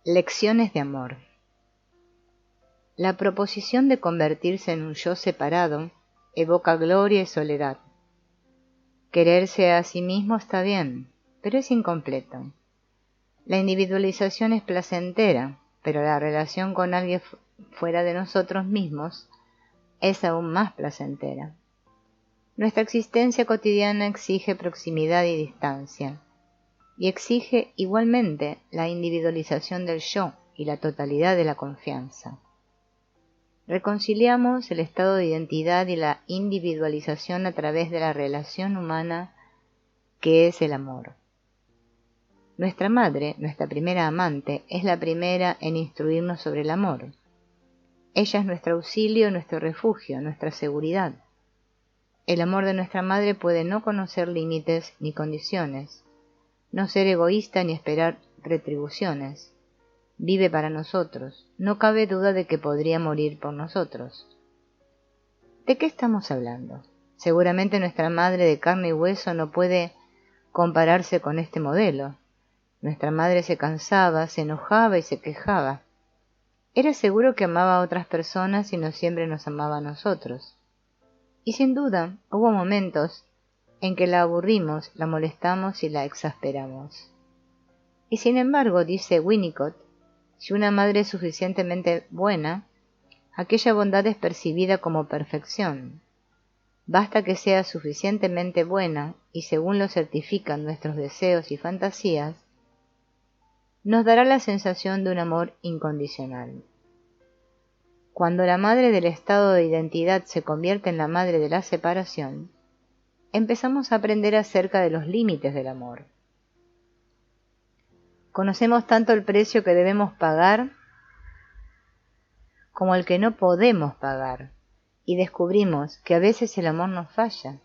Lecciones de amor. La proposición de convertirse en un yo separado evoca gloria y soledad. Quererse a sí mismo está bien, pero es incompleto. La individualización es placentera, pero la relación con alguien fuera de nosotros mismos es aún más placentera. Nuestra existencia cotidiana exige proximidad y distancia, y exige igualmente la individualización del yo y la totalidad de la confianza. Reconciliamos el estado de identidad y la individualización a través de la relación humana que es el amor. Nuestra madre, nuestra primera amante, es la primera en instruirnos sobre el amor. Ella es nuestro auxilio, nuestro refugio, nuestra seguridad. El amor de nuestra madre puede no conocer límites ni condiciones, no ser egoísta ni esperar retribuciones. Vive para nosotros, no cabe duda de que podría morir por nosotros. ¿De qué estamos hablando? Seguramente nuestra madre de carne y hueso no puede compararse con este modelo. Nuestra madre se cansaba, se enojaba y se quejaba. Era seguro que amaba a otras personas y no siempre nos amaba a nosotros. Y sin duda hubo momentos en que la aburrimos, la molestamos y la exasperamos. Y sin embargo, dice Winnicott, si una madre es suficientemente buena, aquella bondad es percibida como perfección. Basta que sea suficientemente buena, y según lo certifican nuestros deseos y fantasías, nos dará la sensación de un amor incondicional. Cuando la madre del estado de identidad se convierte en la madre de la separación, empezamos a aprender acerca de los límites del amor. Conocemos tanto el precio que debemos pagar como el que no podemos pagar, y descubrimos que a veces el amor nos falla,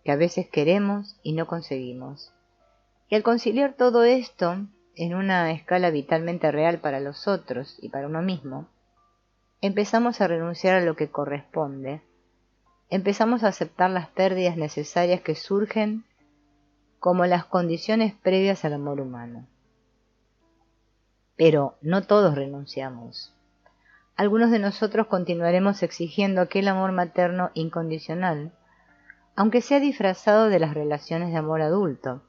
que a veces queremos y no conseguimos. Y al conciliar todo esto en una escala vitalmente real para los otros y para uno mismo, empezamos a renunciar a lo que corresponde, empezamos a aceptar las pérdidas necesarias que surgen como las condiciones previas al amor humano. Pero no todos renunciamos. Algunos de nosotros continuaremos exigiendo aquel amor materno incondicional, aunque sea disfrazado de las relaciones de amor adulto,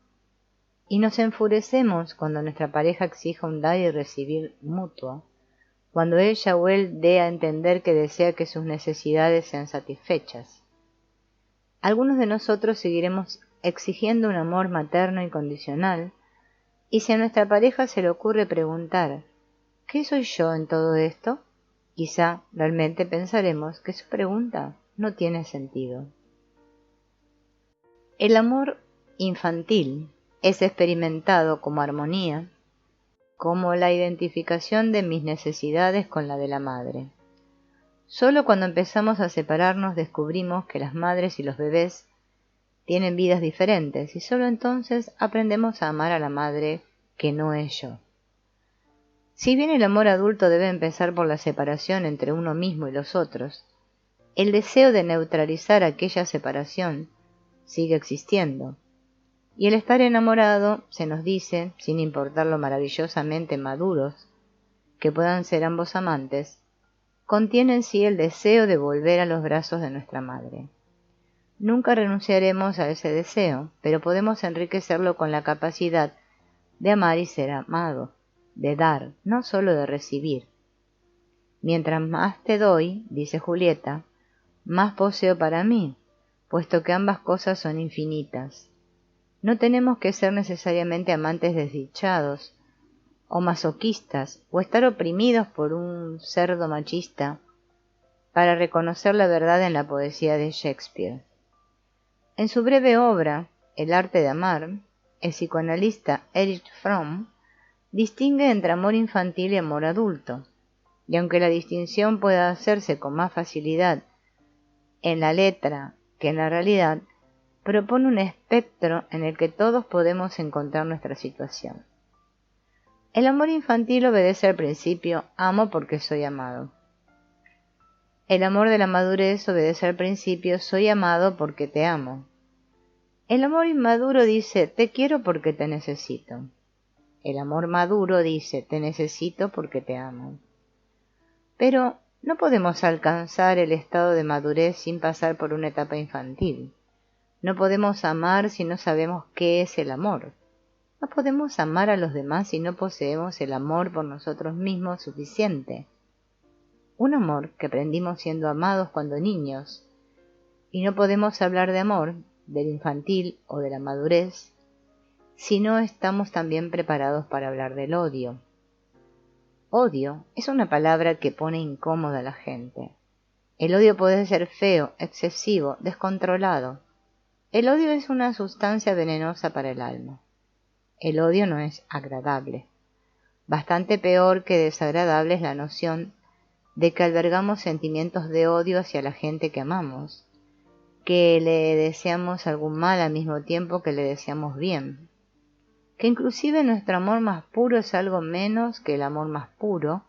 y nos enfurecemos cuando nuestra pareja exija un dar y recibir mutuo, cuando ella o él dé a entender que desea que sus necesidades sean satisfechas. Algunos de nosotros seguiremos exigiendo un amor materno incondicional, y si a nuestra pareja se le ocurre preguntar ¿qué soy yo en todo esto?, quizá realmente pensaremos que su pregunta no tiene sentido. El amor infantil es experimentado como armonía, como la identificación de mis necesidades con la de la madre. Solo cuando empezamos a separarnos descubrimos que las madres y los bebés tienen vidas diferentes y solo entonces aprendemos a amar a la madre que no es yo. Si bien el amor adulto debe empezar por la separación entre uno mismo y los otros, el deseo de neutralizar aquella separación sigue existiendo. Y el estar enamorado, se nos dice, sin importar lo maravillosamente maduros que puedan ser ambos amantes, contiene en sí el deseo de volver a los brazos de nuestra madre. Nunca renunciaremos a ese deseo, pero podemos enriquecerlo con la capacidad de amar y ser amado, de dar, no solo de recibir. Mientras más te doy, dice Julieta, más poseo para mí, puesto que ambas cosas son infinitas. No tenemos que ser necesariamente amantes desdichados, o masoquistas, o estar oprimidos por un cerdo machista, para reconocer la verdad en la poesía de Shakespeare. En su breve obra, El arte de amar, el psicoanalista Erich Fromm distingue entre amor infantil y amor adulto, y aunque la distinción pueda hacerse con más facilidad en la letra que en la realidad, propone un espectro en el que todos podemos encontrar nuestra situación. El amor infantil obedece al principio amo porque soy amado. El amor de la madurez obedece al principio soy amado porque te amo. El amor inmaduro dice te quiero porque te necesito. El amor maduro dice, te necesito porque te amo. Pero no podemos alcanzar el estado de madurez sin pasar por una etapa infantil. No podemos amar si no sabemos qué es el amor. No podemos amar a los demás si no poseemos el amor por nosotros mismos suficiente. Un amor que aprendimos siendo amados cuando niños. Y no podemos hablar de amor, del infantil o de la madurez, si no estamos también preparados para hablar del odio. Odio es una palabra que pone incómoda a la gente. El odio puede ser feo, excesivo, descontrolado. El odio es una sustancia venenosa para el alma. El odio no es agradable. Bastante peor que desagradable es la noción de que albergamos sentimientos de odio hacia la gente que amamos, que le deseamos algún mal al mismo tiempo que le deseamos bien, que inclusive nuestro amor más puro es algo menos que el amor más puro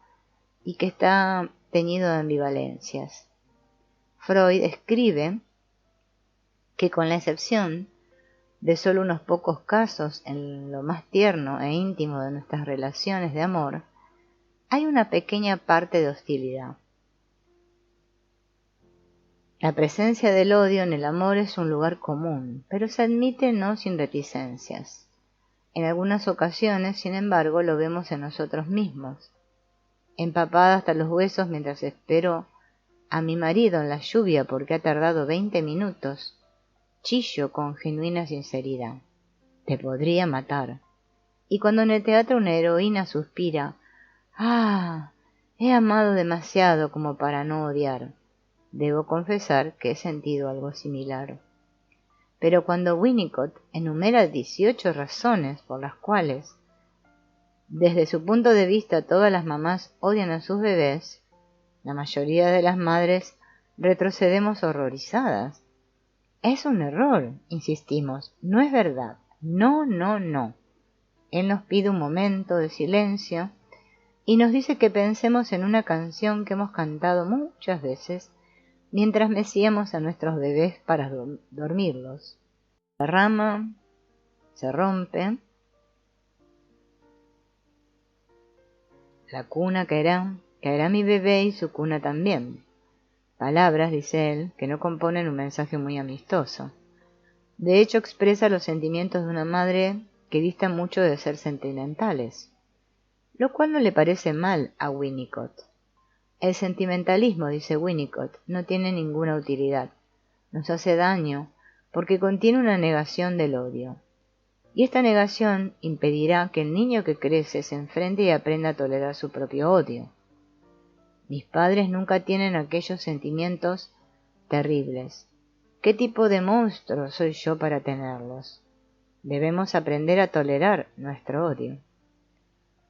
y que está teñido de ambivalencias. Freud escribe que con la excepción de solo unos pocos casos en lo más tierno e íntimo de nuestras relaciones de amor, hay una pequeña parte de hostilidad. La presencia del odio en el amor es un lugar común, pero se admite no sin reticencias. En algunas ocasiones, sin embargo, lo vemos en nosotros mismos. Empapada hasta los huesos mientras espero a mi marido en la lluvia porque ha tardado 20 minutos, chillo con genuina sinceridad. Te podría matar. Y cuando en el teatro una heroína suspira, «Ah, he amado demasiado como para no odiar», debo confesar que he sentido algo similar. Pero cuando Winnicott enumera 18 razones por las cuales, desde su punto de vista, todas las mamás odian a sus bebés, la mayoría de las madres retrocedemos horrorizadas. Es un error, insistimos, no es verdad, no, no, no. Él nos pide un momento de silencio y nos dice que pensemos en una canción que hemos cantado muchas veces mientras mecíamos a nuestros bebés para dormirlos. La rama se rompe, la cuna caerá mi bebé y su cuna también. Palabras, dice él, que no componen un mensaje muy amistoso. De hecho, expresa los sentimientos de una madre que dista mucho de ser sentimentales, lo cual no le parece mal a Winnicott. El sentimentalismo, dice Winnicott, no tiene ninguna utilidad. Nos hace daño porque contiene una negación del odio. Y esta negación impedirá que el niño que crece se enfrente y aprenda a tolerar su propio odio. Mis padres nunca tienen aquellos sentimientos terribles. ¿Qué tipo de monstruo soy yo para tenerlos? Debemos aprender a tolerar nuestro odio.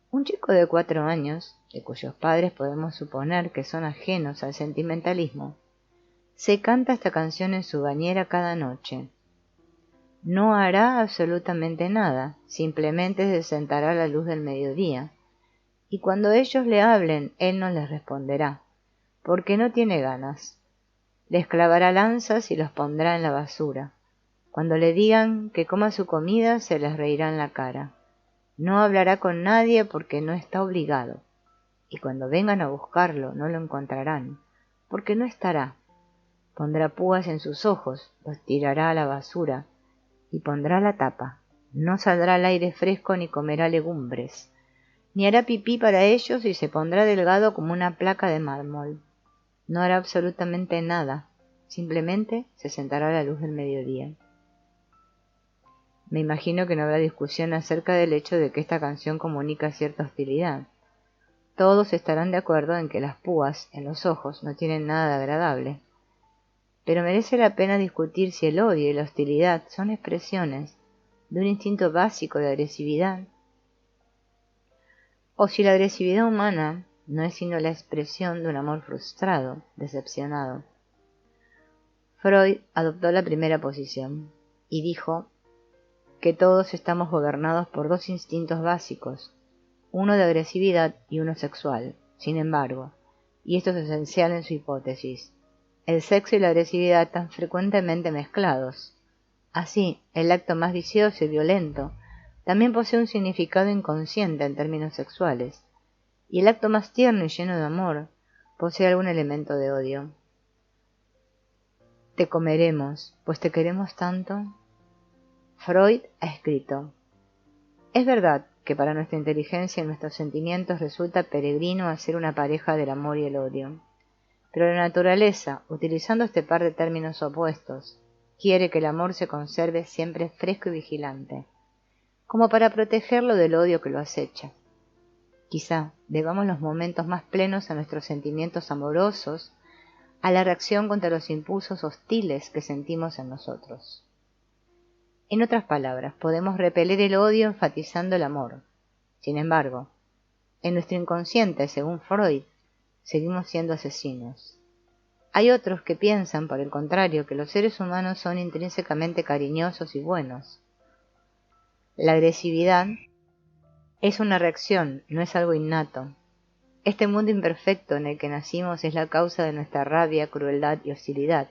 Un chico de 4 años, de cuyos padres podemos suponer que son ajenos al sentimentalismo, se canta esta canción en su bañera cada noche. No hará absolutamente nada, simplemente se sentará a la luz del mediodía, y cuando ellos le hablen, él no les responderá, porque no tiene ganas. Les clavará lanzas y los pondrá en la basura. Cuando le digan que coma su comida, se les reirá en la cara. No hablará con nadie porque no está obligado, y cuando vengan a buscarlo no lo encontrarán, porque no estará. Pondrá púas en sus ojos, los tirará a la basura, y pondrá la tapa. No saldrá al aire fresco ni comerá legumbres, ni hará pipí para ellos y se pondrá delgado como una placa de mármol. No hará absolutamente nada, simplemente se sentará a la luz del mediodía. Me imagino que no habrá discusión acerca del hecho de que esta canción comunica cierta hostilidad. Todos estarán de acuerdo en que las púas en los ojos no tienen nada de agradable. Pero merece la pena discutir si el odio y la hostilidad son expresiones de un instinto básico de agresividad, o si la agresividad humana no es sino la expresión de un amor frustrado, decepcionado. Freud adoptó la primera posición y dijo que todos estamos gobernados por 2 instintos básicos, uno de agresividad y uno sexual. Sin embargo, y esto es esencial en su hipótesis, el sexo y la agresividad están frecuentemente mezclados. Así, el acto más vicioso y violento también posee un significado inconsciente en términos sexuales, y el acto más tierno y lleno de amor posee algún elemento de odio. Te comeremos, pues te queremos tanto. Freud ha escrito: es verdad que para nuestra inteligencia y nuestros sentimientos resulta peregrino hacer una pareja del amor y el odio, pero la naturaleza, utilizando este par de términos opuestos, quiere que el amor se conserve siempre fresco y vigilante, como para protegerlo del odio que lo acecha. Quizá debamos los momentos más plenos a nuestros sentimientos amorosos, a la reacción contra los impulsos hostiles que sentimos en nosotros. En otras palabras, podemos repeler el odio enfatizando el amor. Sin embargo, en nuestro inconsciente, según Freud, seguimos siendo asesinos. Hay otros que piensan, por el contrario, que los seres humanos son intrínsecamente cariñosos y buenos. La agresividad es una reacción, no es algo innato. Este mundo imperfecto en el que nacimos es la causa de nuestra rabia, crueldad y hostilidad.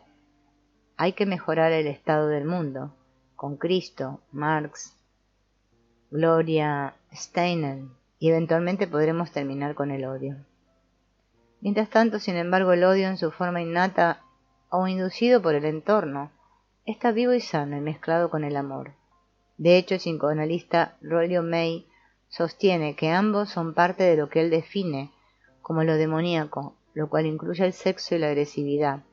Hay que mejorar el estado del mundo, con Cristo, Marx, Gloria Steinem, y eventualmente podremos terminar con el odio. Mientras tanto, sin embargo, el odio en su forma innata o inducido por el entorno está vivo y sano y mezclado con el amor. De hecho, el psicoanalista Rollo May sostiene que ambos son parte de lo que él define como lo demoníaco, lo cual incluye el sexo y la agresividad,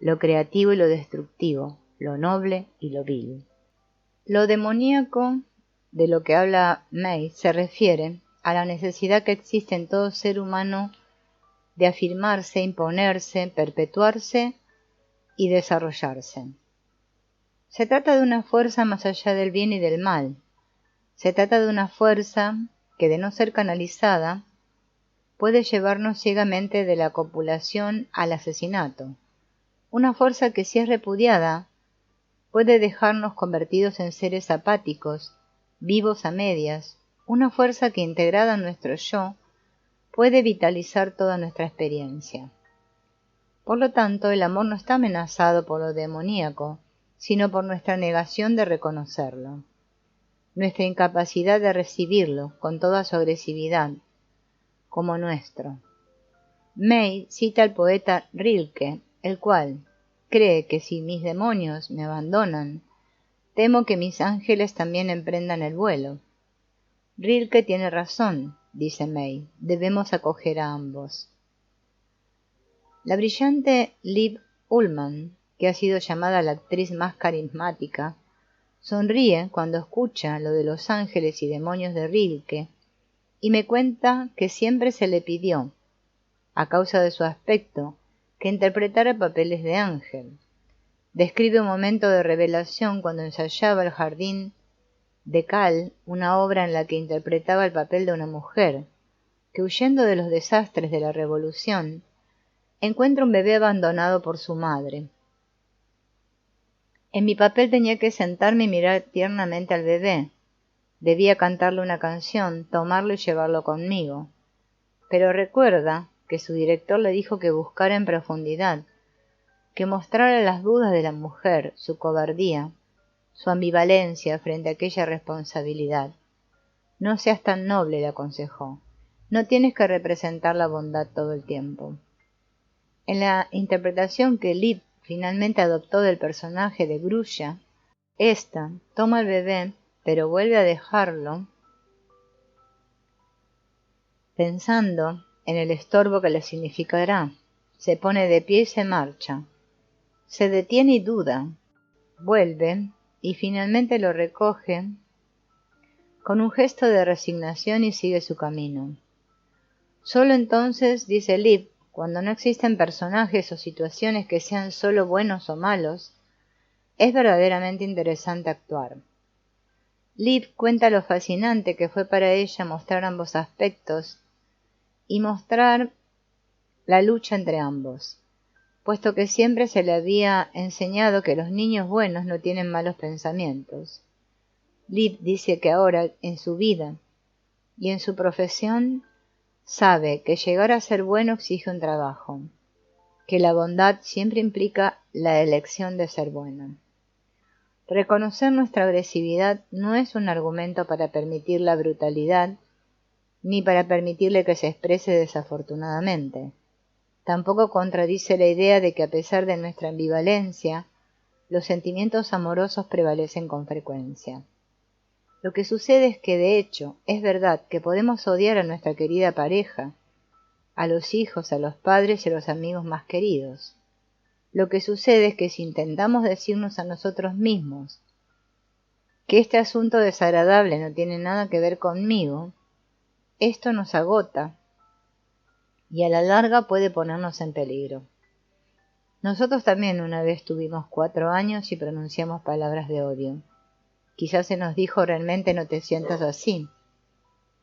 lo creativo y lo destructivo, lo noble y lo vil. Lo demoníaco de lo que habla May se refiere a la necesidad que existe en todo ser humano de afirmarse, imponerse, perpetuarse y desarrollarse. Se trata de una fuerza más allá del bien y del mal. Se trata de una fuerza que, de no ser canalizada, puede llevarnos ciegamente de la copulación al asesinato. Una fuerza que, si es repudiada, puede dejarnos convertidos en seres apáticos, vivos a medias. Una fuerza que, integrada en nuestro yo, puede vitalizar toda nuestra experiencia. Por lo tanto, el amor no está amenazado por lo demoníaco, sino por nuestra negación de reconocerlo, nuestra incapacidad de recibirlo con toda su agresividad, como nuestro. May cita al poeta Rilke, el cual cree que si mis demonios me abandonan, temo que mis ángeles también emprendan el vuelo. Rilke tiene razón, dice May, debemos acoger a ambos. La brillante Liv Ullmann, que ha sido llamada la actriz más carismática, sonríe cuando escucha lo de los ángeles y demonios de Rilke y me cuenta que siempre se le pidió, a causa de su aspecto, que interpretara papeles de ángel. Describe un momento de revelación cuando ensayaba El jardín de Cal, una obra en la que interpretaba el papel de una mujer que, huyendo de los desastres de la revolución, encuentra un bebé abandonado por su madre. En mi papel tenía que sentarme y mirar tiernamente al bebé. Debía cantarle una canción, tomarlo y llevarlo conmigo. Pero recuerda que su director le dijo que buscara en profundidad, que mostrara las dudas de la mujer, su cobardía, su ambivalencia frente a aquella responsabilidad. No seas tan noble, le aconsejó. No tienes que representar la bondad todo el tiempo. En la interpretación que Liv finalmente adoptó del personaje de Grulla, ésta toma al bebé, pero vuelve a dejarlo, pensando en el estorbo que le significará. Se pone de pie y se marcha. Se detiene y duda. Vuelve y finalmente lo recoge con un gesto de resignación y sigue su camino. Solo entonces, dice Liv, cuando no existen personajes o situaciones que sean solo buenos o malos, es verdaderamente interesante actuar. Liv cuenta lo fascinante que fue para ella mostrar ambos aspectos y mostrar la lucha entre ambos, puesto que siempre se le había enseñado que los niños buenos no tienen malos pensamientos. Liv dice que ahora, en su vida y en su profesión, sabe que llegar a ser bueno exige un trabajo, que la bondad siempre implica la elección de ser bueno. Reconocer nuestra agresividad no es un argumento para permitir la brutalidad, ni para permitirle que se exprese desafortunadamente. Tampoco contradice la idea de que a pesar de nuestra ambivalencia, los sentimientos amorosos prevalecen con frecuencia. Lo que sucede es que, de hecho, es verdad que podemos odiar a nuestra querida pareja, a los hijos, a los padres y a los amigos más queridos. Lo que sucede es que si intentamos decirnos a nosotros mismos que este asunto desagradable no tiene nada que ver conmigo, esto nos agota y a la larga puede ponernos en peligro. Nosotros también una vez tuvimos 4 años y pronunciamos palabras de odio. Quizás se nos dijo realmente no te sientas así.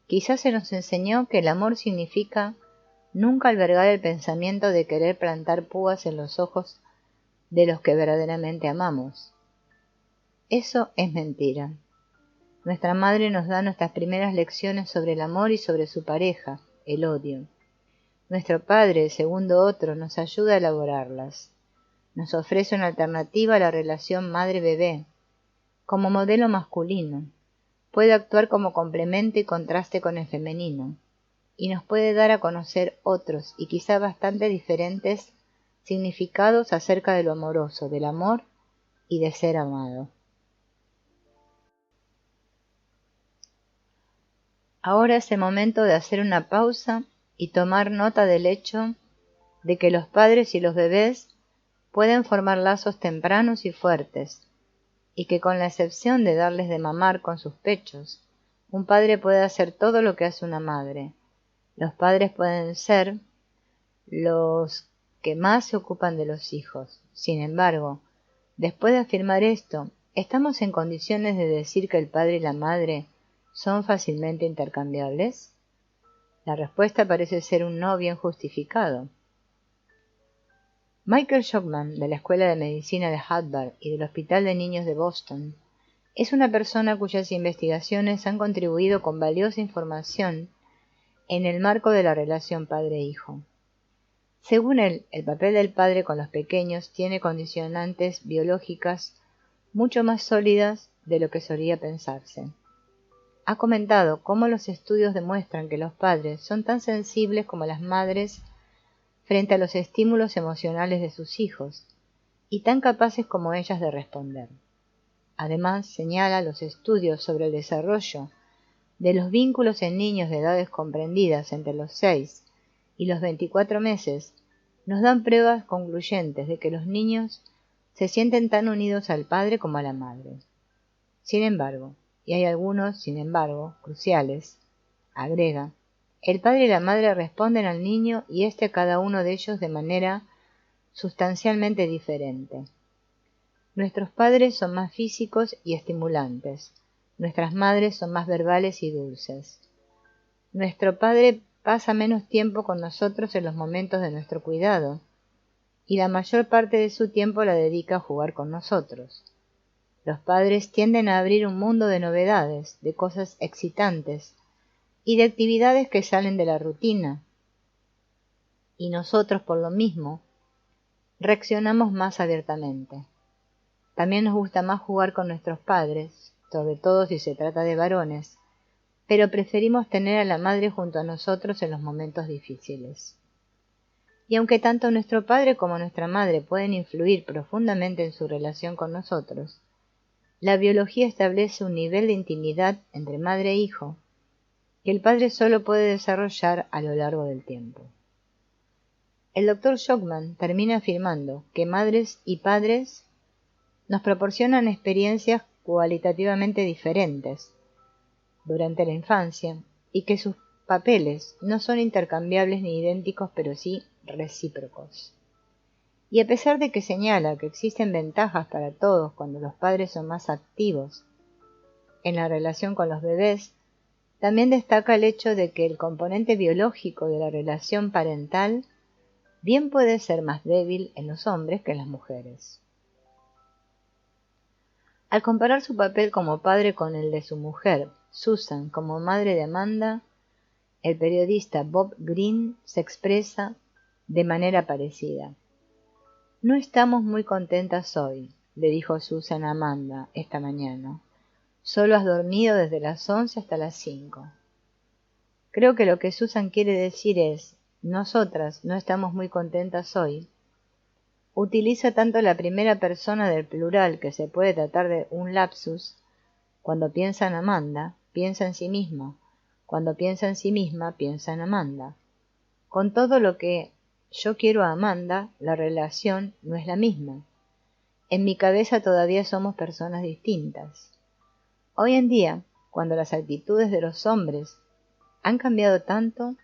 Quizás se nos enseñó que el amor significa nunca albergar el pensamiento de querer plantar púas en los ojos de los que verdaderamente amamos. Eso es mentira. Nuestra madre nos da nuestras primeras lecciones sobre el amor y sobre su pareja, el odio. Nuestro padre, segundo otro, nos ayuda a elaborarlas. Nos ofrece una alternativa a la relación madre-bebé, como modelo masculino. Puede actuar como complemento y contraste con el femenino, y nos puede dar a conocer otros y quizá bastante diferentes significados acerca de lo amoroso, del amor y de ser amado. Ahora es el momento de hacer una pausa y tomar nota del hecho de que los padres y los bebés pueden formar lazos tempranos y fuertes, y que con la excepción de darles de mamar con sus pechos, un padre puede hacer todo lo que hace una madre. Los padres pueden ser los que más se ocupan de los hijos. Sin embargo, después de afirmar esto, ¿estamos en condiciones de decir que el padre y la madre son fácilmente intercambiables? La respuesta parece ser un no bien justificado. Michael Schockman, de la Escuela de Medicina de Harvard y del Hospital de Niños de Boston, es una persona cuyas investigaciones han contribuido con valiosa información en el marco de la relación padre-hijo. Según él, el papel del padre con los pequeños tiene condicionantes biológicas mucho más sólidas de lo que solía pensarse. Ha comentado cómo los estudios demuestran que los padres son tan sensibles como las madres frente a los estímulos emocionales de sus hijos, y tan capaces como ellas de responder. Además, señala los estudios sobre el desarrollo de los vínculos en niños de edades comprendidas entre los 6 y los 24 meses, nos dan pruebas concluyentes de que los niños se sienten tan unidos al padre como a la madre. Sin embargo, y hay algunos, sin embargo, cruciales, agrega, el padre y la madre responden al niño y éste a cada uno de ellos de manera sustancialmente diferente. Nuestros padres son más físicos y estimulantes. Nuestras madres son más verbales y dulces. Nuestro padre pasa menos tiempo con nosotros en los momentos de nuestro cuidado, y la mayor parte de su tiempo la dedica a jugar con nosotros. Los padres tienden a abrir un mundo de novedades, de cosas excitantes, y de actividades que salen de la rutina, y nosotros, por lo mismo, reaccionamos más abiertamente. También nos gusta más jugar con nuestros padres, sobre todo si se trata de varones, pero preferimos tener a la madre junto a nosotros en los momentos difíciles. Y aunque tanto nuestro padre como nuestra madre pueden influir profundamente en su relación con nosotros, la biología establece un nivel de intimidad entre madre e hijo que el padre solo puede desarrollar a lo largo del tiempo. El Dr. Schockman termina afirmando que madres y padres nos proporcionan experiencias cualitativamente diferentes durante la infancia y que sus papeles no son intercambiables ni idénticos, pero sí recíprocos. Y a pesar de que señala que existen ventajas para todos cuando los padres son más activos en la relación con los bebés, también destaca el hecho de que el componente biológico de la relación parental bien puede ser más débil en los hombres que en las mujeres. Al comparar su papel como padre con el de su mujer, Susan, como madre de Amanda, el periodista Bob Greene se expresa de manera parecida. No estamos muy contentas hoy. le dijo Susan a Amanda esta mañana. Solo has dormido desde las 11 hasta las 5. Creo que lo que Susan quiere decir es, nosotras no estamos muy contentas hoy. Utiliza tanto la primera persona del plural que se puede tratar de un lapsus. Cuando piensa en Amanda, piensa en sí misma. Cuando piensa en sí misma, piensa en Amanda. Con todo lo que yo quiero a Amanda, la relación no es la misma. En mi cabeza todavía somos personas distintas. Hoy en día, cuando las actitudes de los hombres han cambiado tanto,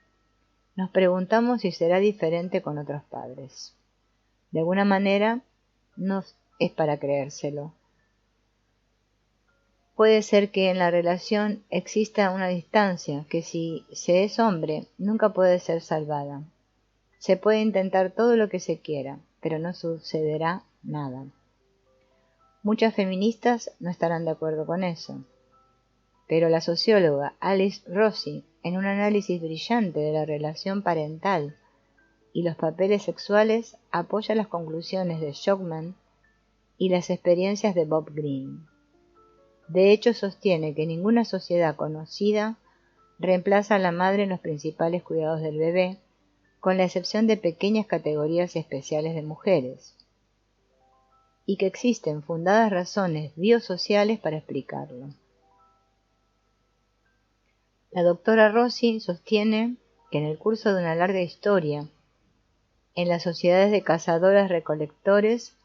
nos preguntamos si será diferente con otros padres. De alguna manera, no es para creérselo. Puede ser que en la relación exista una distancia que si se es hombre nunca puede ser salvada. Se puede intentar todo lo que se quiera, pero no sucederá nada. Muchas feministas no estarán de acuerdo con eso. Pero la socióloga Alice Rossi, en un análisis brillante de la relación parental y los papeles sexuales, apoya las conclusiones de Schockman y las experiencias de Bob Greene. De hecho, sostiene que ninguna sociedad conocida reemplaza a la madre en los principales cuidados del bebé, con la excepción de pequeñas categorías especiales de mujeres, y que existen fundadas razones biosociales para explicarlo. La doctora Rossi sostiene que en el curso de una larga historia, en las sociedades de cazadores-recolectores,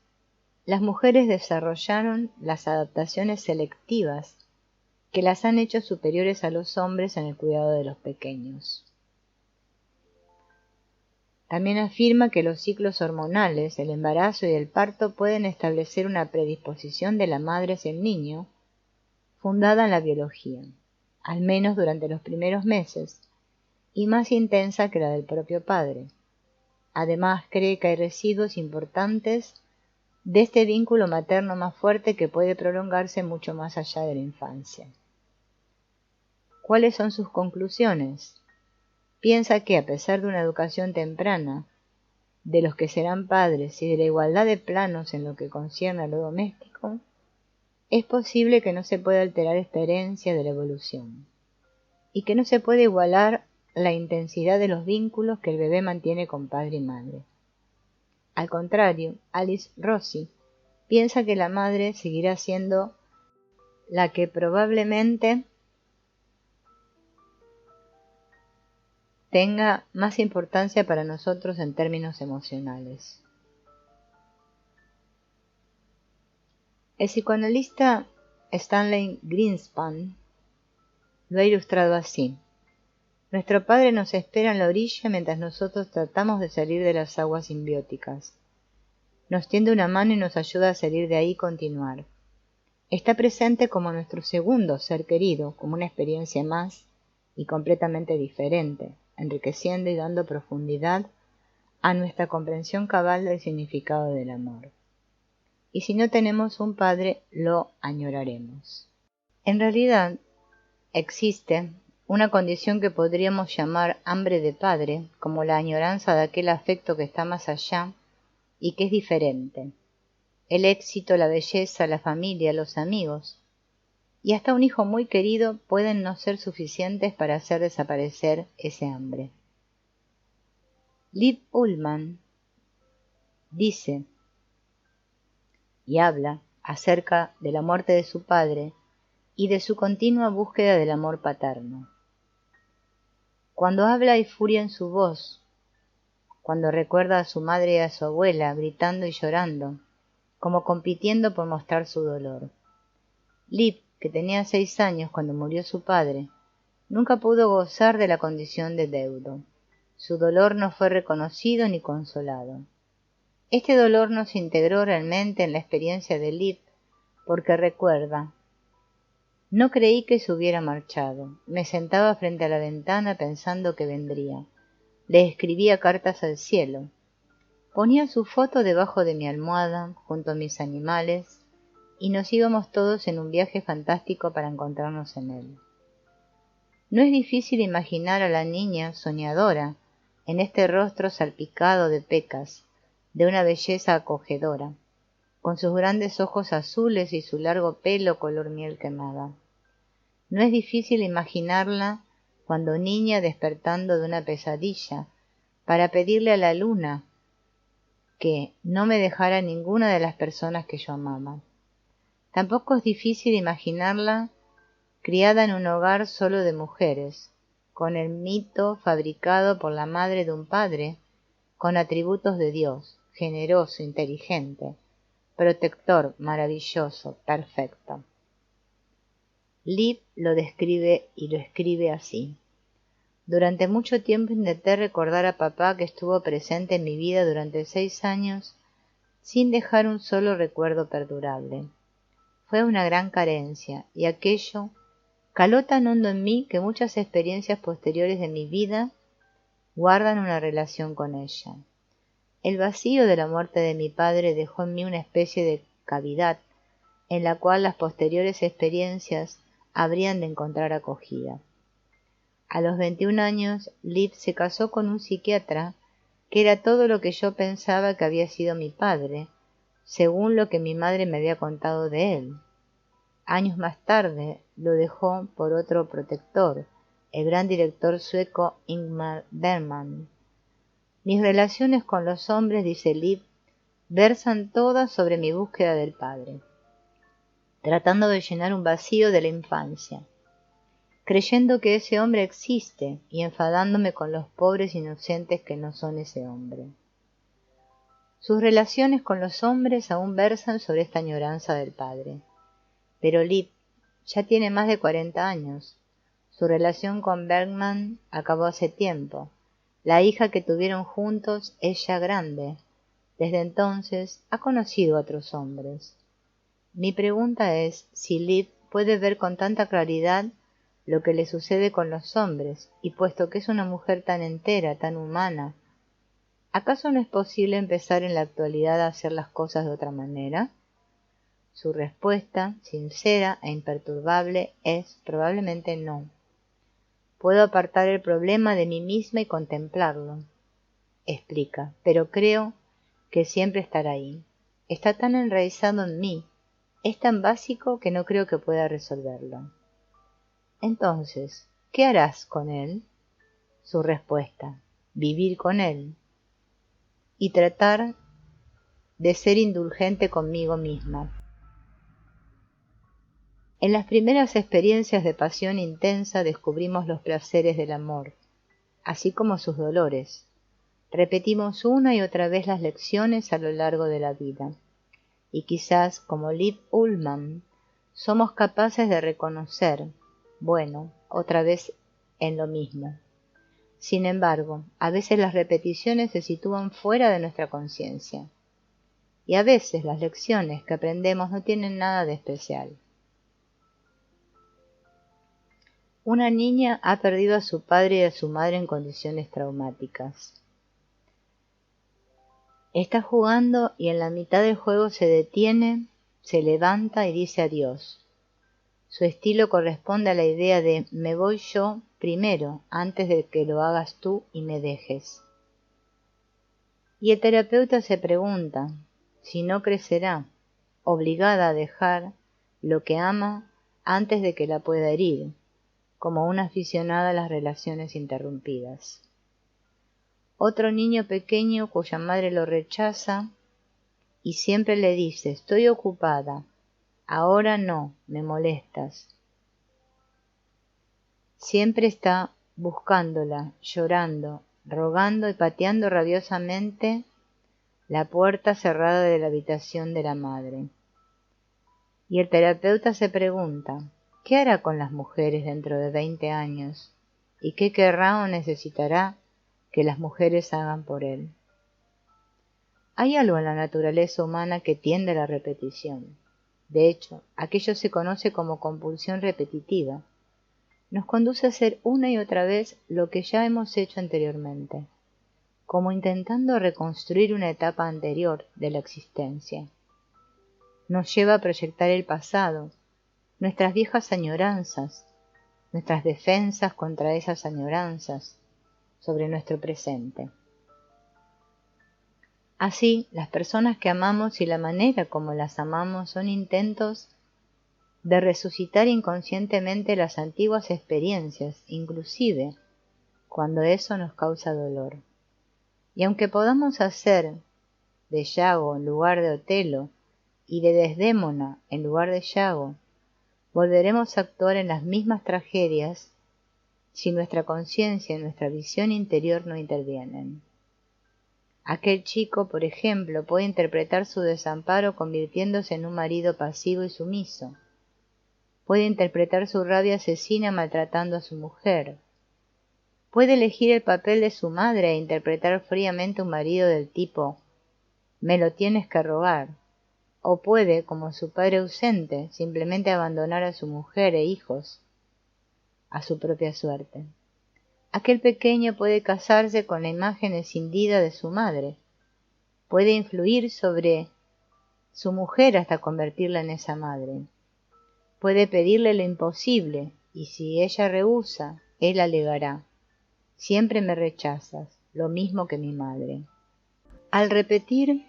las mujeres desarrollaron las adaptaciones selectivas que las han hecho superiores a los hombres en el cuidado de los pequeños. También afirma que los ciclos hormonales, el embarazo y el parto pueden establecer una predisposición de la madre hacia el niño, fundada en la biología, al menos durante los primeros meses, y más intensa que la del propio padre. Además, cree que hay residuos importantes de este vínculo materno más fuerte que puede prolongarse mucho más allá de la infancia. ¿Cuáles son sus conclusiones? Piensa que, a pesar de una educación temprana, de los que serán padres y de la igualdad de planos en lo que concierne a lo doméstico, es posible que no se pueda alterar esta herencia de la evolución, y que no se puede igualar la intensidad de los vínculos que el bebé mantiene con padre y madre. Al contrario, Alice Rossi piensa que la madre seguirá siendo la que probablemente tenga más importancia para nosotros en términos emocionales. El psicoanalista Stanley Greenspan lo ha ilustrado así. Nuestro Padre nos espera en la orilla mientras nosotros tratamos de salir de las aguas simbióticas. Nos tiende una mano y nos ayuda a salir de ahí y continuar. Está presente como nuestro segundo ser querido, como una experiencia más y completamente diferente, enriqueciendo y dando profundidad a nuestra comprensión cabal del significado del amor. Y si no tenemos un padre, lo añoraremos. En realidad, existe una condición que podríamos llamar hambre de padre, como la añoranza de aquel afecto que está más allá y que es diferente. El éxito, la belleza, la familia, los amigos y hasta un hijo muy querido pueden no ser suficientes para hacer desaparecer ese hambre. Liv Ullmann dice y habla acerca de la muerte de su padre y de su continua búsqueda del amor paterno. Cuando habla hay furia en su voz, cuando recuerda a su madre y a su abuela gritando y llorando, como compitiendo por mostrar su dolor. Liv, que tenía 6 años cuando murió su padre, nunca pudo gozar de la condición de deudo. Su dolor no fue reconocido ni consolado. Este dolor no se integró realmente en la experiencia de Liv porque recuerda: no creí que se hubiera marchado. Me sentaba frente a la ventana pensando que vendría. Le escribía cartas al cielo. Ponía su foto debajo de mi almohada, junto a mis animales, y nos íbamos todos en un viaje fantástico para encontrarnos en él. No es difícil imaginar a la niña soñadora en este rostro salpicado de pecas, de una belleza acogedora. con sus grandes ojos azules y su largo pelo color miel quemada. No es difícil imaginarla cuando niña despertando de una pesadilla para pedirle a la luna que no me dejara ninguna de las personas que yo amaba. Tampoco es difícil imaginarla criada en un hogar solo de mujeres, con el mito fabricado por la madre de un padre, con atributos de Dios, generoso, inteligente, protector, maravilloso, perfecto. Liv lo describe y lo escribe así. Durante mucho tiempo intenté recordar a papá que estuvo presente en mi vida durante 6 años sin dejar un solo recuerdo perdurable. Fue una gran carencia, y aquello caló tan hondo en mí que muchas experiencias posteriores de mi vida guardan una relación con ella. El vacío de la muerte de mi padre dejó en mí una especie de cavidad en la cual las posteriores experiencias habrían de encontrar acogida. A los 21 años, Liv se casó con un psiquiatra que era todo lo que yo pensaba que había sido mi padre, según lo que mi madre me había contado de él. Años más tarde lo dejó por otro protector, el gran director sueco Ingmar Bergman. Mis relaciones con los hombres, dice Liv, versan todas sobre mi búsqueda del padre, tratando de llenar un vacío de la infancia, creyendo que ese hombre existe y enfadándome con los pobres inocentes que no son ese hombre. Sus relaciones con los hombres aún versan sobre esta añoranza del padre. Pero Liv ya tiene más de 40 años. Su relación con Bergman acabó hace tiempo. La hija que tuvieron juntos es ya grande. Desde entonces ha conocido a otros hombres. Mi pregunta es si Liv puede ver con tanta claridad lo que le sucede con los hombres, y puesto que es una mujer tan entera, tan humana, ¿acaso no es posible empezar en la actualidad a hacer las cosas de otra manera? Su respuesta, sincera e imperturbable, es probablemente no. Puedo apartar el problema de mí misma y contemplarlo, explica, pero creo que siempre estará ahí. Está tan enraizado en mí, es tan básico que no creo que pueda resolverlo. Entonces, ¿qué harás con él? Su respuesta, vivir con él y tratar de ser indulgente conmigo misma. En las primeras experiencias de pasión intensa descubrimos los placeres del amor, así como sus dolores. Repetimos una y otra vez las lecciones a lo largo de la vida, y quizás, como Liv Ullmann, somos capaces de reconocer, bueno, otra vez en lo mismo. Sin embargo, a veces las repeticiones se sitúan fuera de nuestra conciencia, y a veces las lecciones que aprendemos no tienen nada de especial. Una niña ha perdido a su padre y a su madre en condiciones traumáticas. Está jugando y en la mitad del juego se detiene, se levanta y dice adiós. Su estilo corresponde a la idea de me voy yo primero antes de que lo hagas tú y me dejes. Y el terapeuta se pregunta si no crecerá, obligada a dejar lo que ama antes de que la pueda herir, como una aficionada a las relaciones interrumpidas. Otro niño pequeño cuya madre lo rechaza y siempre le dice estoy ocupada, ahora no, me molestas. Siempre está buscándola, llorando, rogando y pateando rabiosamente la puerta cerrada de la habitación de la madre. Y el terapeuta se pregunta, ¿qué hará con las mujeres dentro de 20 años? ¿Y qué querrá o necesitará que las mujeres hagan por él? Hay algo en la naturaleza humana que tiende a la repetición. De hecho, aquello se conoce como compulsión repetitiva. Nos conduce a hacer una y otra vez lo que ya hemos hecho anteriormente, como intentando reconstruir una etapa anterior de la existencia. Nos lleva a proyectar el pasado, nuestras viejas añoranzas, nuestras defensas contra esas añoranzas, sobre nuestro presente. Así, las personas que amamos y la manera como las amamos son intentos de resucitar inconscientemente las antiguas experiencias, inclusive cuando eso nos causa dolor. Y aunque podamos hacer de Yago en lugar de Otelo y de Desdémona en lugar de Yago, volveremos a actuar en las mismas tragedias si nuestra conciencia y nuestra visión interior no intervienen. Aquel chico, por ejemplo, puede interpretar su desamparo convirtiéndose en un marido pasivo y sumiso. Puede interpretar su rabia asesina maltratando a su mujer. Puede elegir el papel de su madre e interpretar fríamente un marido del tipo «me lo tienes que rogar». O puede, como su padre ausente, simplemente abandonar a su mujer e hijos a su propia suerte. Aquel pequeño puede casarse con la imagen escindida de su madre. Puede influir sobre su mujer hasta convertirla en esa madre. Puede pedirle lo imposible, y si ella rehúsa, él alegará: «Siempre me rechazas, lo mismo que mi madre». Al repetir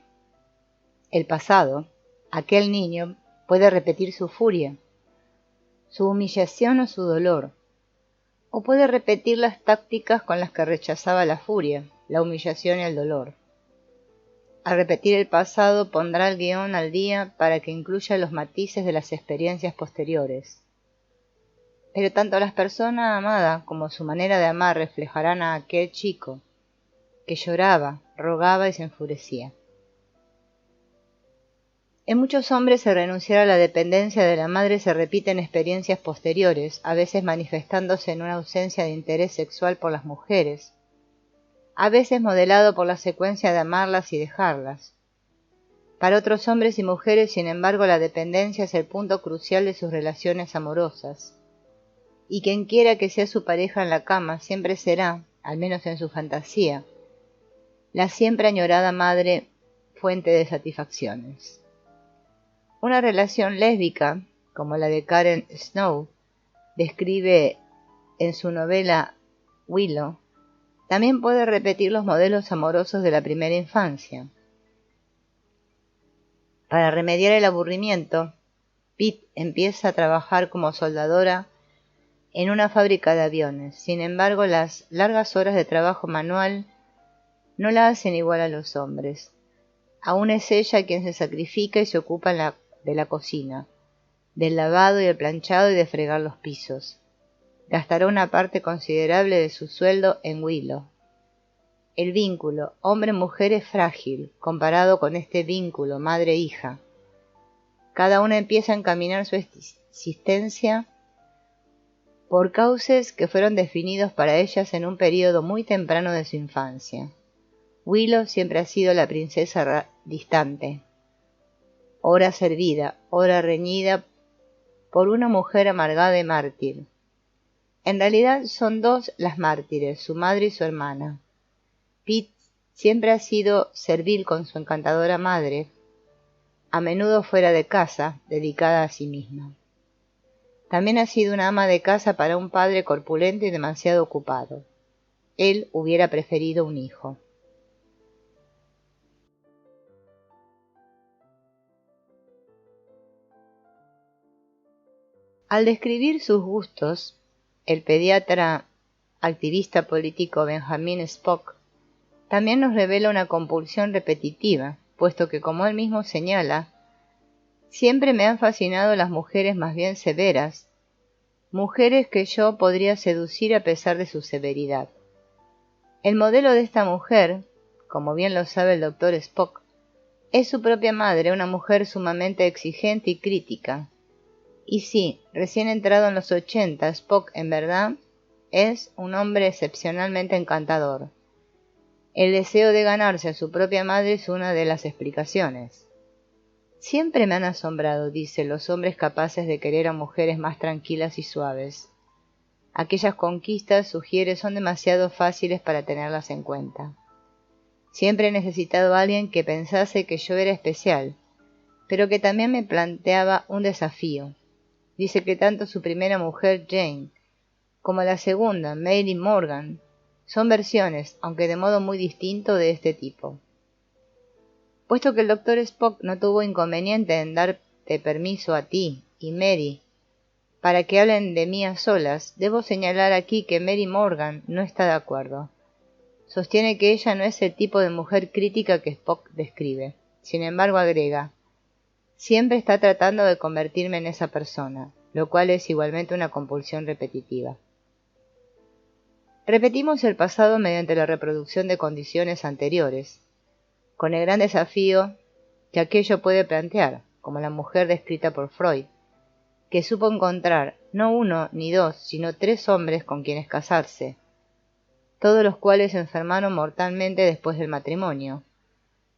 el pasado, aquel niño puede repetir su furia, su humillación o su dolor, o puede repetir las tácticas con las que rechazaba la furia, la humillación y el dolor. Al repetir el pasado pondrá el guión al día para que incluya los matices de las experiencias posteriores. Pero tanto la persona amada como su manera de amar reflejarán a aquel chico que lloraba, rogaba y se enfurecía. En muchos hombres el renunciar a la dependencia de la madre se repite en experiencias posteriores, a veces manifestándose en una ausencia de interés sexual por las mujeres, a veces modelado por la secuencia de amarlas y dejarlas. Para otros hombres y mujeres, sin embargo, la dependencia es el punto crucial de sus relaciones amorosas, y quien quiera que sea su pareja en la cama siempre será, al menos en su fantasía, la siempre añorada madre fuente de satisfacciones. Una relación lésbica, como la de Karen Snow describe en su novela Willow, también puede repetir los modelos amorosos de la primera infancia. Para remediar el aburrimiento, Pete empieza a trabajar como soldadora en una fábrica de aviones. Sin embargo, las largas horas de trabajo manual no la hacen igual a los hombres. Aún es ella quien se sacrifica y se ocupa de la cocina, del lavado y el planchado y de fregar los pisos. Gastará una parte considerable de su sueldo en Willow. El vínculo hombre-mujer es frágil comparado con este vínculo madre-hija. Cada una empieza a encaminar su existencia por cauces que fueron definidos para ellas en un período muy temprano de su infancia. Willow siempre ha sido la princesa distante, ora servida, ora reñida por una mujer amargada y mártir. En realidad son dos las mártires, su madre y su hermana. Pete siempre ha sido servil con su encantadora madre, a menudo fuera de casa, dedicada a sí misma. También ha sido una ama de casa para un padre corpulento y demasiado ocupado. Él hubiera preferido un hijo. Al describir sus gustos, el pediatra activista político Benjamin Spock también nos revela una compulsión repetitiva, puesto que, como él mismo señala, siempre me han fascinado las mujeres más bien severas, mujeres que yo podría seducir a pesar de su severidad. El modelo de esta mujer, como bien lo sabe el doctor Spock, es su propia madre, una mujer sumamente exigente y crítica. Y sí, recién entrado en los 80, Spock, en verdad, es un hombre excepcionalmente encantador. El deseo de ganarse a su propia madre es una de las explicaciones. Siempre me han asombrado, dice, los hombres capaces de querer a mujeres más tranquilas y suaves. Aquellas conquistas, sugiere, son demasiado fáciles para tenerlas en cuenta. Siempre he necesitado a alguien que pensase que yo era especial, pero que también me planteaba un desafío. Dice que tanto su primera mujer, Jane, como la segunda, Mary Morgan, son versiones, aunque de modo muy distinto, de este tipo. Puesto que el doctor Spock no tuvo inconveniente en darte permiso a ti y Mary para que hablen de mí a solas, debo señalar aquí que Mary Morgan no está de acuerdo. Sostiene que ella no es el tipo de mujer crítica que Spock describe. Sin embargo, agrega, siempre está tratando de convertirme en esa persona, lo cual es igualmente una compulsión repetitiva. Repetimos el pasado mediante la reproducción de condiciones anteriores, con el gran desafío que aquello puede plantear, como la mujer descrita por Freud, que supo encontrar no uno ni dos, sino 3 hombres con quienes casarse, todos los cuales se enfermaron mortalmente después del matrimonio,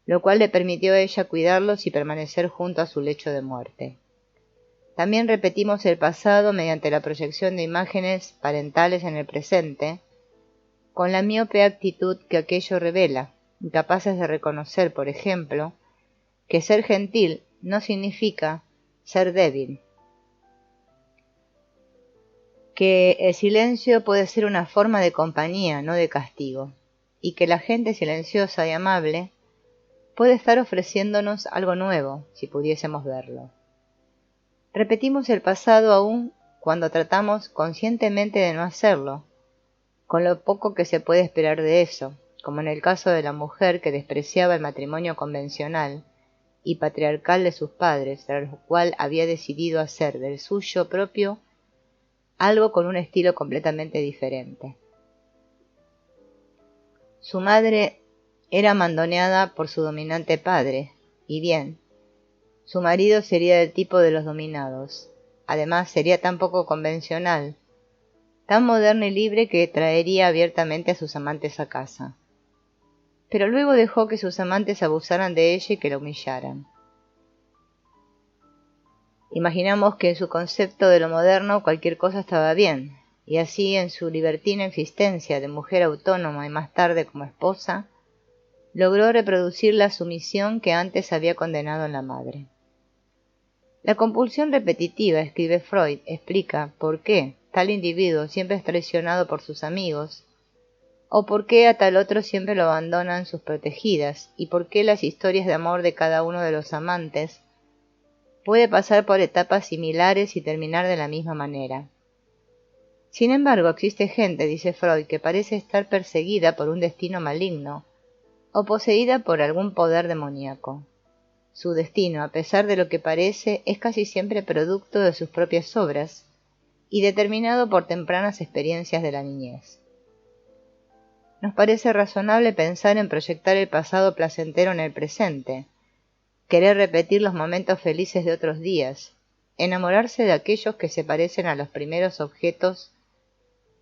lo cual le permitió a ella cuidarlos y permanecer junto a su lecho de muerte. También repetimos el pasado mediante la proyección de imágenes parentales en el presente, con la miope actitud que aquello revela, incapaces de reconocer, por ejemplo, que ser gentil no significa ser débil, que el silencio puede ser una forma de compañía, no de castigo, y que la gente silenciosa y amable puede estar ofreciéndonos algo nuevo, si pudiésemos verlo. Repetimos el pasado aún cuando tratamos conscientemente de no hacerlo, con lo poco que se puede esperar de eso, como en el caso de la mujer que despreciaba el matrimonio convencional y patriarcal de sus padres, tras lo cual había decidido hacer del suyo propio algo con un estilo completamente diferente. Su madre era mandoneada por su dominante padre, y bien, su marido sería del tipo de los dominados. Además, sería tan poco convencional, tan moderno y libre que traería abiertamente a sus amantes a casa. Pero luego dejó que sus amantes abusaran de ella y que la humillaran. Imaginamos que en su concepto de lo moderno cualquier cosa estaba bien, y así en su libertina existencia de mujer autónoma y más tarde como esposa, logró reproducir la sumisión que antes había condenado en la madre. La compulsión repetitiva, escribe Freud, explica por qué tal individuo siempre es traicionado por sus amigos, o por qué a tal otro siempre lo abandonan sus protegidas, y por qué las historias de amor de cada uno de los amantes puede pasar por etapas similares y terminar de la misma manera. Sin embargo, existe gente, dice Freud, que parece estar perseguida por un destino maligno o poseída por algún poder demoníaco. Su destino, a pesar de lo que parece, es casi siempre producto de sus propias obras y determinado por tempranas experiencias de la niñez. Nos parece razonable pensar en proyectar el pasado placentero en el presente, querer repetir los momentos felices de otros días, enamorarse de aquellos que se parecen a los primeros objetos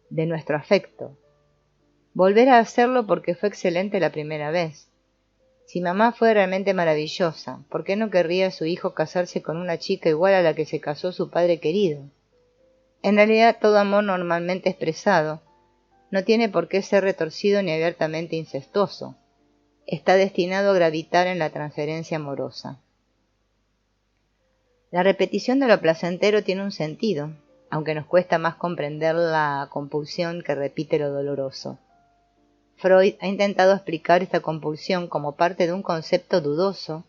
de nuestro afecto, volver a hacerlo porque fue excelente la primera vez. Si mamá fue realmente maravillosa, ¿por qué no querría su hijo casarse con una chica igual a la que se casó su padre querido? En realidad, todo amor normalmente expresado no tiene por qué ser retorcido ni abiertamente incestuoso. Está destinado a gravitar en la transferencia amorosa. La repetición de lo placentero tiene un sentido, aunque nos cuesta más comprender la compulsión que repite lo doloroso. Freud ha intentado explicar esta compulsión como parte de un concepto dudoso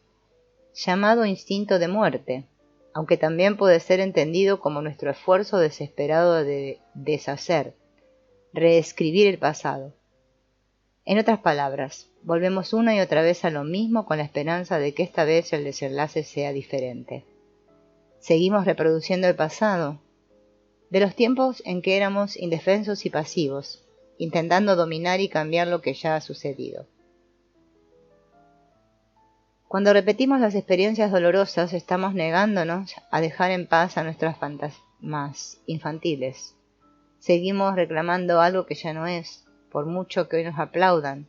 llamado instinto de muerte, aunque también puede ser entendido como nuestro esfuerzo desesperado de deshacer, reescribir el pasado. En otras palabras, volvemos una y otra vez a lo mismo con la esperanza de que esta vez el desenlace sea diferente. Seguimos reproduciendo el pasado, de los tiempos en que éramos indefensos y pasivos, intentando dominar y cambiar lo que ya ha sucedido. Cuando repetimos las experiencias dolorosas, estamos negándonos a dejar en paz a nuestras fantasmas infantiles. Seguimos reclamando algo que ya no es, por mucho que hoy nos aplaudan.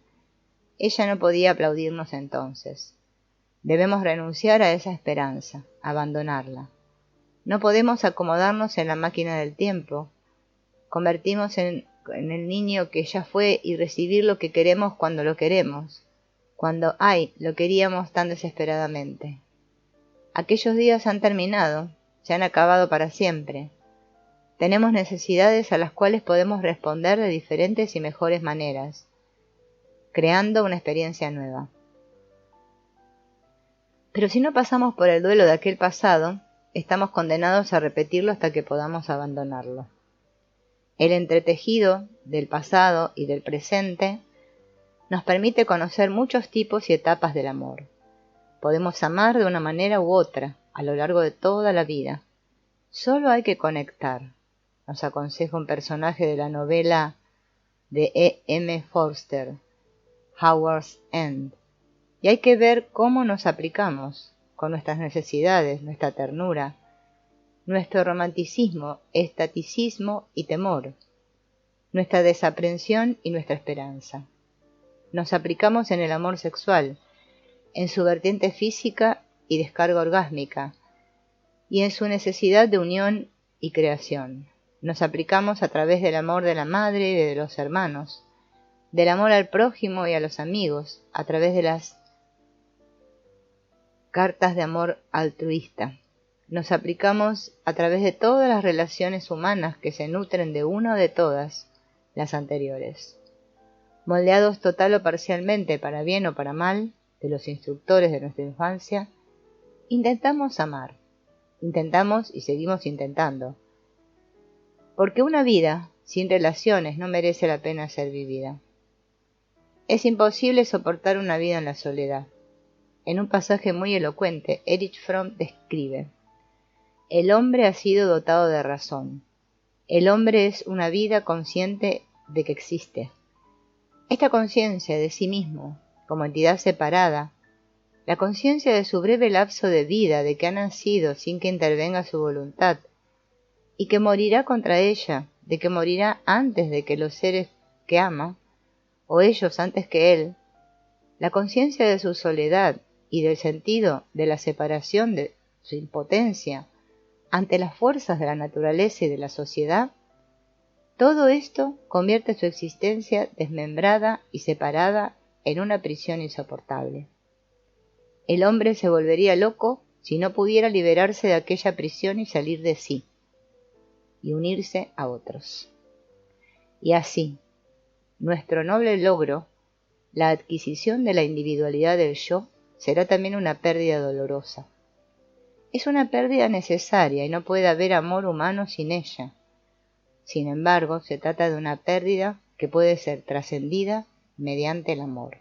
Ella no podía aplaudirnos entonces. Debemos renunciar a esa esperanza, abandonarla. No podemos acomodarnos en la máquina del tiempo, convertirnos en el niño que ya fue y recibir lo que queremos cuando lo queremos, cuando, lo queríamos tan desesperadamente. Aquellos días han terminado, se han acabado para siempre. Tenemos necesidades a las cuales podemos responder de diferentes y mejores maneras, creando una experiencia nueva. Pero si no pasamos por el duelo de aquel pasado, estamos condenados a repetirlo hasta que podamos abandonarlo. El entretejido del pasado y del presente nos permite conocer muchos tipos y etapas del amor. Podemos amar de una manera u otra a lo largo de toda la vida. Solo hay que conectar, nos aconseja un personaje de la novela de E.M. Forster, Howard's End, y hay que ver cómo nos aplicamos con nuestras necesidades, nuestra ternura, nuestro romanticismo, estaticismo y temor, nuestra desaprensión y nuestra esperanza. Nos aplicamos en el amor sexual, en su vertiente física y descarga orgásmica, y en su necesidad de unión y creación. Nos aplicamos a través del amor de la madre y de los hermanos, del amor al prójimo y a los amigos, a través de las cartas de amor altruista. Nos aplicamos a través de todas las relaciones humanas que se nutren de una o de todas las anteriores. Moldeados total o parcialmente, para bien o para mal, de los instructores de nuestra infancia, intentamos amar. Intentamos y seguimos intentando. Porque una vida sin relaciones no merece la pena ser vivida. Es imposible soportar una vida en la soledad. En un pasaje muy elocuente, Erich Fromm describe: el hombre ha sido dotado de razón. El hombre es una vida consciente de que existe. Esta conciencia de sí mismo, como entidad separada, la conciencia de su breve lapso de vida, de que ha nacido sin que intervenga su voluntad, y que morirá contra ella, de que morirá antes de que los seres que ama, o ellos antes que él, la conciencia de su soledad y del sentido de la separación, de su impotencia ante las fuerzas de la naturaleza y de la sociedad, todo esto convierte su existencia desmembrada y separada en una prisión insoportable. El hombre se volvería loco si no pudiera liberarse de aquella prisión y salir de sí, y unirse a otros. Y así, nuestro noble logro, la adquisición de la individualidad del yo, será también una pérdida dolorosa. Es una pérdida necesaria y no puede haber amor humano sin ella. Sin embargo, se trata de una pérdida que puede ser trascendida mediante el amor.